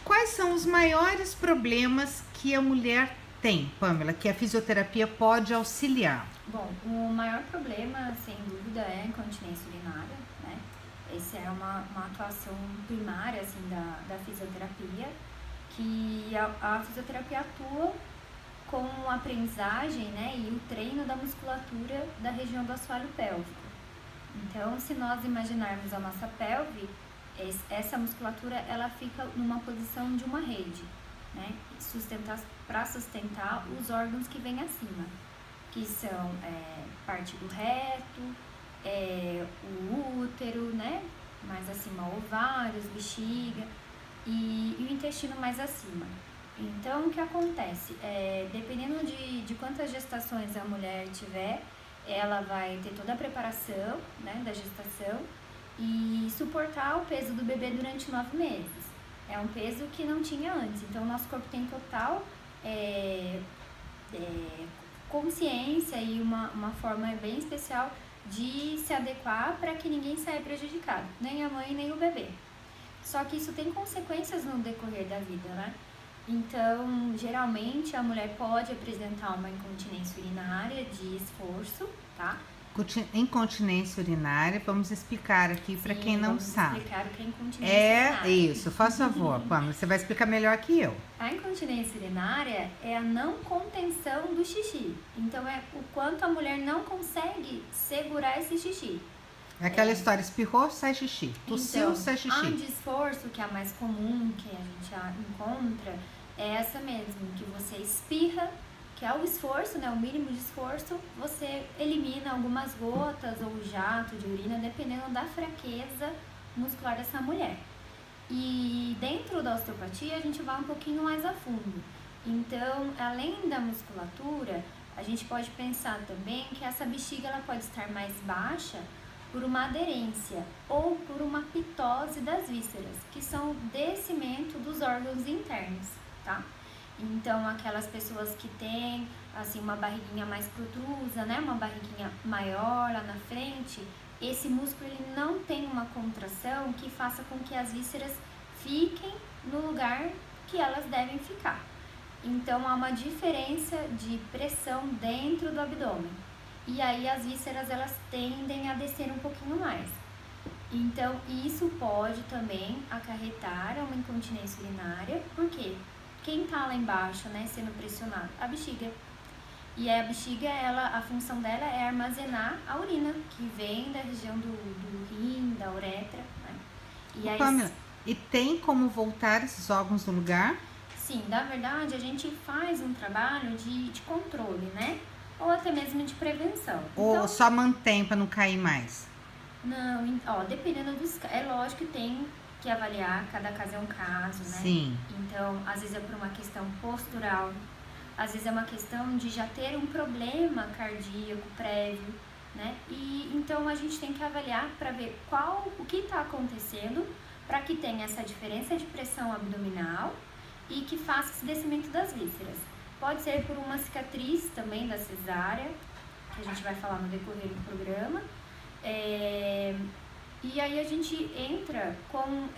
Quais são os maiores problemas que a mulher tem, Pamela, que a fisioterapia pode auxiliar? Bom, o maior problema, sem dúvida, é a incontinência urinária, né? Essa é uma atuação primária, assim, da fisioterapia, que a fisioterapia atua com a aprendizagem, né, e o treino da musculatura da região do assoalho pélvico. Então, se nós imaginarmos a nossa pelve, essa musculatura, ela fica numa posição de uma rede, né, para sustentar os órgãos que vêm acima, que são parte do reto, o útero, né, mais acima ovários, bexiga e o intestino mais acima. Então, o que acontece? Dependendo de quantas gestações a mulher tiver, ela vai ter toda a preparação, né, da gestação e suportar o peso do bebê durante 9 meses. É um peso que não tinha antes. Então, o nosso corpo tem total consciência e uma forma bem especial de se adequar para que ninguém saia prejudicado, nem a mãe nem o bebê. Só que isso tem consequências no decorrer da vida, né? Então, geralmente a mulher pode apresentar uma incontinência urinária de esforço, tá? Incontinência urinária, vamos explicar aqui para quem não sabe. Explicar o que é incontinência urinária. Isso, faz favor, Pamela, você vai explicar melhor que eu. A incontinência urinária é a não contenção do xixi. Então, é o quanto a mulher não consegue segurar esse xixi. É aquela história, espirrou, sai xixi. Tossiu, então, sai xixi. A de esforço, que é a mais comum, que a gente encontra, é essa mesmo, que você espirra, que é o esforço, né, o mínimo de esforço, você elimina algumas gotas ou jato de urina, dependendo da fraqueza muscular dessa mulher. E dentro da osteopatia, a gente vai um pouquinho mais a fundo. Então, além da musculatura, a gente pode pensar também que essa bexiga ela pode estar mais baixa por uma aderência ou por uma pitose das vísceras, que são o descimento dos órgãos internos, tá? Então, aquelas pessoas que têm, assim, uma barriguinha mais protrusa, né, uma barriguinha maior lá na frente, esse músculo ele não tem uma contração que faça com que as vísceras fiquem no lugar que elas devem ficar. Então, há uma diferença de pressão dentro do abdômen. E aí, as vísceras, elas tendem a descer um pouquinho mais. Então, isso pode também acarretar uma incontinência urinária. Por quê? Quem tá lá embaixo, né, sendo pressionado? A bexiga. E a bexiga, a função dela é armazenar a urina, que vem da região do rim, da uretra, né? E aí, Pamela, e tem como voltar esses órgãos no lugar? Sim, na verdade, a gente faz um trabalho de controle, né? Ou até mesmo de prevenção. Ou então, só mantém para não cair mais? Não, dependendo dos... É lógico que tem que avaliar, cada caso é um caso, né? Sim. Então, às vezes é por uma questão postural, às vezes é uma questão de já ter um problema cardíaco prévio, né? E então a gente tem que avaliar para ver o que está acontecendo para que tenha essa diferença de pressão abdominal e que faça esse descimento das vísceras. Pode ser por uma cicatriz também da cesárea, que a gente vai falar no decorrer do programa. E aí a gente entra com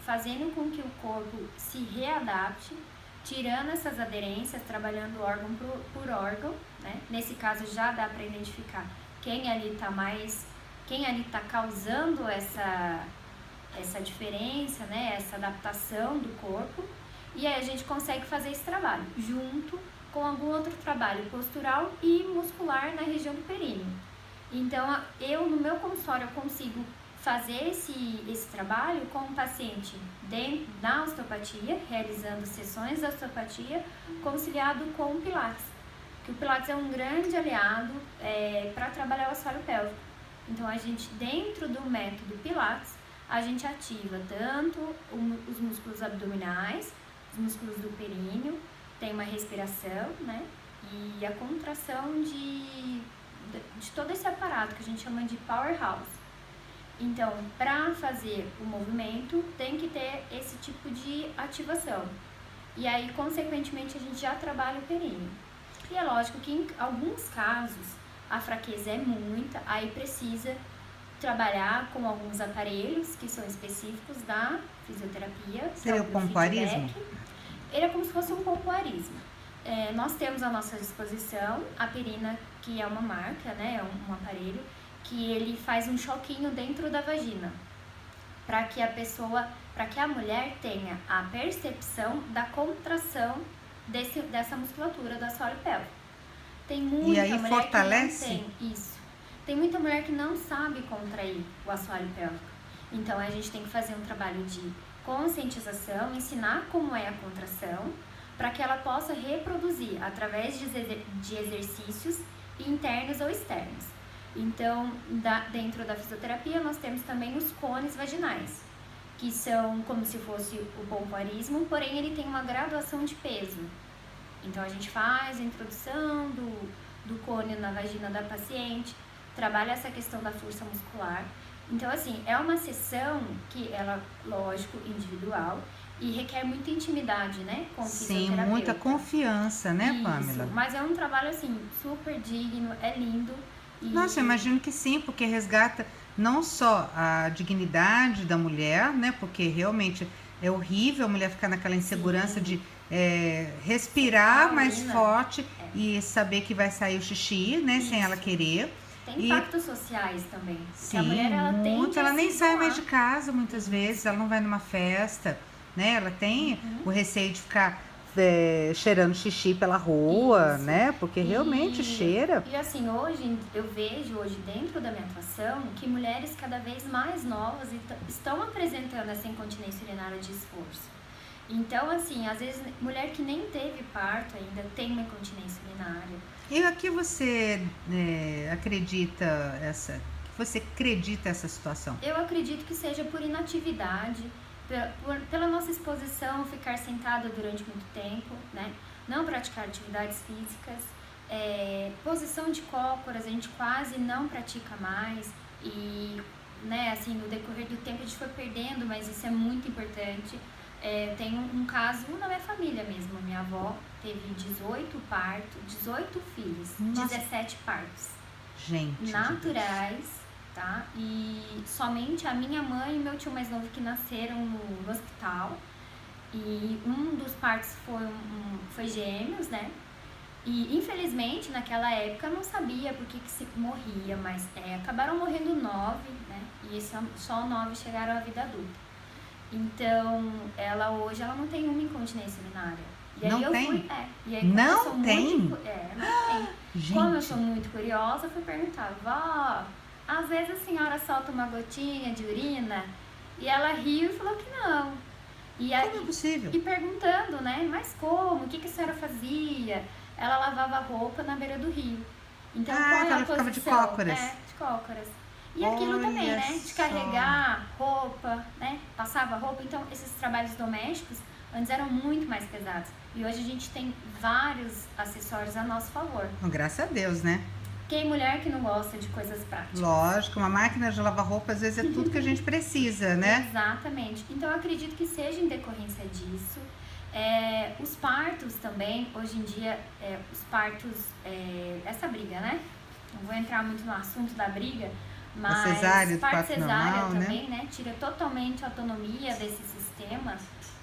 fazendo com que o corpo se readapte, tirando essas aderências, trabalhando órgão por órgão, né? Nesse caso já dá para identificar quem ali está causando essa diferença, né? Essa adaptação do corpo. E aí a gente consegue fazer esse trabalho junto com algum outro trabalho postural e muscular na região do períneo. Então, eu no meu consultório eu consigo fazer esse trabalho com o paciente dentro da osteopatia, realizando sessões de osteopatia, conciliado com o Pilates. Que o Pilates é um grande aliado para trabalhar o assoalho pélvico. Então, a gente, dentro do método Pilates, a gente ativa tanto os músculos abdominais, os músculos do períneo, tem uma respiração, né? E a contração de todo esse aparato que a gente chama de powerhouse. Então, para fazer o movimento, tem que ter esse tipo de ativação. E aí, consequentemente, a gente já trabalha o períneo. E é lógico que em alguns casos, a fraqueza é muita, aí precisa trabalhar com alguns aparelhos que são específicos da fisioterapia. Seria o pompoarismo? Ele é como se fosse um pompoarismo. Nós temos à nossa disposição a Perina, que é uma marca, né, é um aparelho, que ele faz um choquinho dentro da vagina, para que a mulher tenha a percepção da contração dessa musculatura do assoalho pélvico. Tem muita e aí mulher fortalece? que não tem isso. Tem muita mulher que não sabe contrair o assoalho pélvico. Então a gente tem que fazer um trabalho de conscientização, ensinar como é a contração, para que ela possa reproduzir através de exercícios internos ou externos. Então, dentro da fisioterapia, nós temos também os cones vaginais, que são como se fosse o pompoarismo, porém ele tem uma graduação de peso. Então, a gente faz a introdução do cone na vagina da paciente, trabalha essa questão da força muscular. Então, assim, é uma sessão que ela, lógico, individual, e requer muita intimidade, né, com o fisioterapeuta. Sim, muita confiança, né, Isso, Pamela? mas é um trabalho, assim, super digno, é lindo. Nossa, eu imagino que sim, porque resgata não só a dignidade da mulher, né, porque realmente é horrível a mulher ficar naquela insegurança de respirar mais forte e saber que vai sair o xixi, né, sem ela querer. Tem impactos sociais também. Sim, a mulher, ela nem sai mais de casa muitas vezes, ela não vai numa festa, né? Ela tem o receio de ficar cheirando xixi pela rua, né? Porque realmente cheira. E assim, eu vejo dentro da minha atuação que mulheres cada vez mais novas estão apresentando essa incontinência urinária de esforço. Então, assim, às vezes, mulher que nem teve parto ainda tem uma incontinência urinária. E a que você acredita essa situação? Eu acredito que seja por inatividade, pela nossa exposição, ficar sentada durante muito tempo, né? Não praticar atividades físicas, posição de cócoras a gente quase não pratica mais e, né, assim, no decorrer do tempo a gente foi perdendo, mas isso é muito importante. Tem um caso na minha família mesmo, minha avó teve 18 partos, 18 filhos, nossa, 17 partos. Gente, naturais, tá? E somente a minha mãe e meu tio mais novo que nasceram no hospital. E um dos partos foi gêmeos, né? E infelizmente naquela época eu não sabia por que se morria, mas acabaram morrendo 9, né? E só 9 chegaram à vida adulta. Então, hoje ela não tem uma incontinência urinária. E aí não tem? E aí, não tem? Não tem. Gente. Como eu sou muito curiosa, eu fui perguntar, vó, às vezes a senhora solta uma gotinha de urina? E ela riu e falou que não. E aí, como é possível? E perguntando, né, mas como? O que a senhora fazia? Ela lavava roupa na beira do rio. Então, qual é a ela posição? ficava de cócoras. De cócoras. E aquilo também, né? De carregar roupa, né? Passava roupa. Então, esses trabalhos domésticos antes eram muito mais pesados. E hoje a gente tem vários acessórios a nosso favor. Graças a Deus, né? Quem mulher que não gosta de coisas práticas? Lógico, uma máquina de lavar roupa às vezes é tudo que a gente precisa, né? Exatamente. Então, eu acredito que seja em decorrência disso. Os partos também, hoje em dia, os partos, essa briga, né? Não vou entrar muito no assunto da briga, mas cesárea, parto cesárea normal, também, né? Tira totalmente a autonomia desse sistema,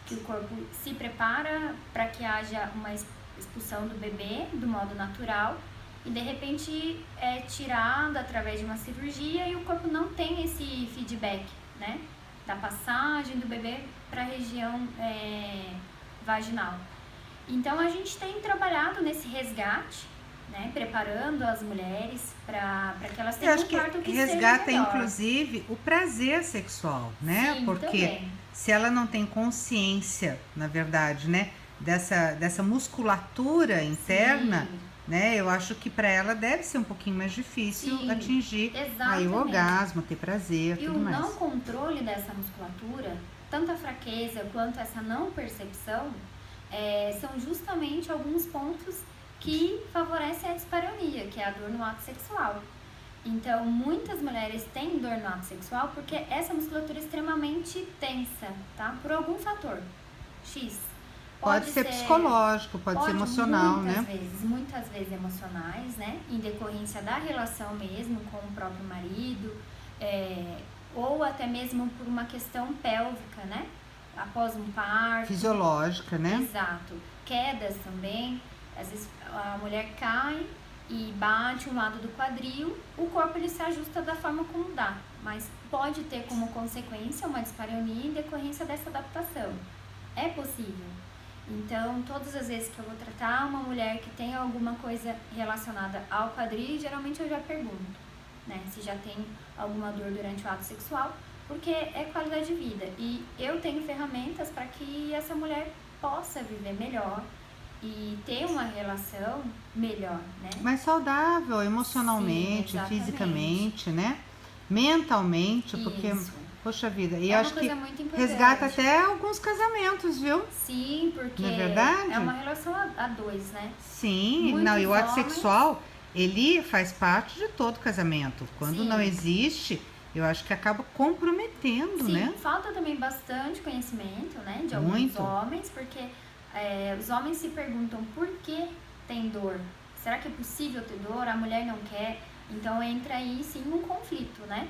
que o corpo se prepara para que haja uma expulsão do bebê do modo natural e de repente é tirado através de uma cirurgia e o corpo não tem esse feedback, né? Da passagem do bebê para a região vaginal. Então a gente tem trabalhado nesse resgate, né, preparando as mulheres para que elas tenham um parto que resgata seja melhor. Inclusive o prazer sexual, né? Sim, porque também. Se ela não tem consciência, na verdade, né, dessa musculatura interna, sim, né, eu acho que para ela deve ser um pouquinho mais difícil, sim, atingir aí o orgasmo, ter prazer, e tudo mais. E o não controle dessa musculatura, tanto a fraqueza quanto essa não percepção, são justamente alguns pontos que favorecem a dispareunia, que é a dor no ato sexual. Então, muitas mulheres têm dor no ato sexual porque essa musculatura é extremamente tensa, tá? Por algum fator X. Pode ser psicológico, pode ser emocional, né? Muitas vezes emocionais, né? Em decorrência da relação mesmo com o próprio marido, ou até mesmo por uma questão pélvica, né? Após um parto. Fisiológica, né? Exato. Quedas também. Às vezes a mulher cai e bate um lado do quadril, o corpo ele se ajusta da forma como dá, mas pode ter como consequência uma dispareunia em decorrência dessa adaptação. É possível. Então, todas as vezes que eu vou tratar uma mulher que tem alguma coisa relacionada ao quadril, geralmente eu já pergunto, né, se já tem alguma dor durante o ato sexual, porque é qualidade de vida. E eu tenho ferramentas para que essa mulher possa viver melhor e ter uma relação melhor, né? Mais saudável, emocionalmente, Sim, fisicamente, né? Mentalmente, porque, isso. Poxa vida, e É acho uma que coisa muito importante. resgata até alguns casamentos, viu? Sim, porque não é verdade? é uma relação a dois, né? Sim, Muitos não, e o ato homens- sexual, ele faz parte de todo casamento. Quando Sim. não existe, eu acho que acaba comprometendo, Sim, né? falta também bastante conhecimento, né, de alguns Muito. homens, porque os homens se perguntam por que tem dor. Será que é possível ter dor? A mulher não quer. Então entra aí sim um conflito, né?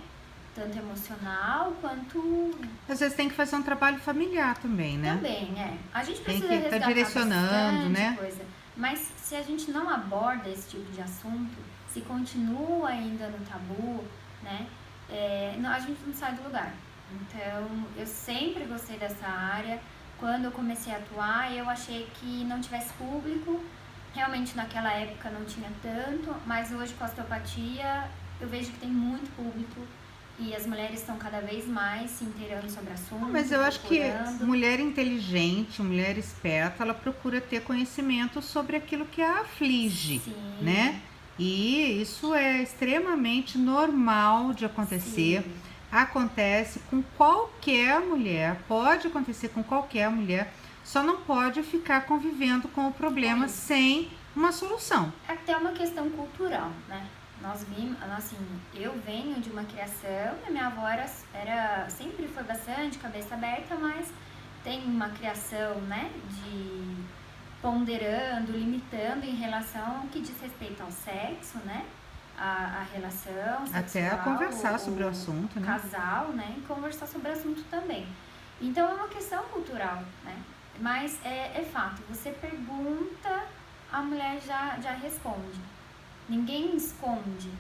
Tanto emocional quanto Às vezes tem que fazer um trabalho familiar também, né? também, A gente Tem precisa que tá resgatar direcionando, bastante né? coisa. Mas se a gente não aborda esse tipo de assunto, se continua ainda no tabu, né? A gente não sai do lugar. Então, eu sempre gostei dessa área. Quando eu comecei a atuar, eu achei que não tivesse público. Realmente, naquela época, não tinha tanto. Mas hoje, com a osteopatia, eu vejo que tem muito público. E as mulheres estão cada vez mais se inteirando sobre o assunto. Mas eu acho que procurando. mulher inteligente, mulher esperta, ela procura ter conhecimento sobre aquilo que a aflige, Sim. né? E isso é extremamente normal de acontecer. Sim. Acontece com qualquer mulher, pode acontecer com qualquer mulher, só não pode ficar convivendo com o problema Isso. sem uma solução. É até uma questão cultural, né? Nós vimos, assim, eu venho de uma criação, a minha avó sempre foi bastante cabeça aberta, mas tem uma criação, né, de ponderando, limitando em relação ao que diz respeito ao sexo, né, a relação sexual, Até a conversar sobre o assunto, né? casal, né, e conversar sobre o assunto também. Então é uma questão cultural, né, mas é fato, você pergunta, a mulher já responde. Ninguém esconde.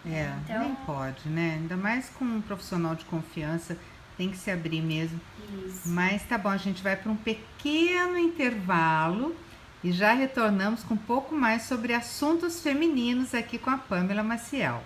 Então, Nem pode, né? Ainda mais com um profissional de confiança, tem que se abrir mesmo. isso. Mas tá bom, a gente vai para um pequeno intervalo e já retornamos com um pouco mais sobre assuntos femininos aqui com a Pamela Maciel.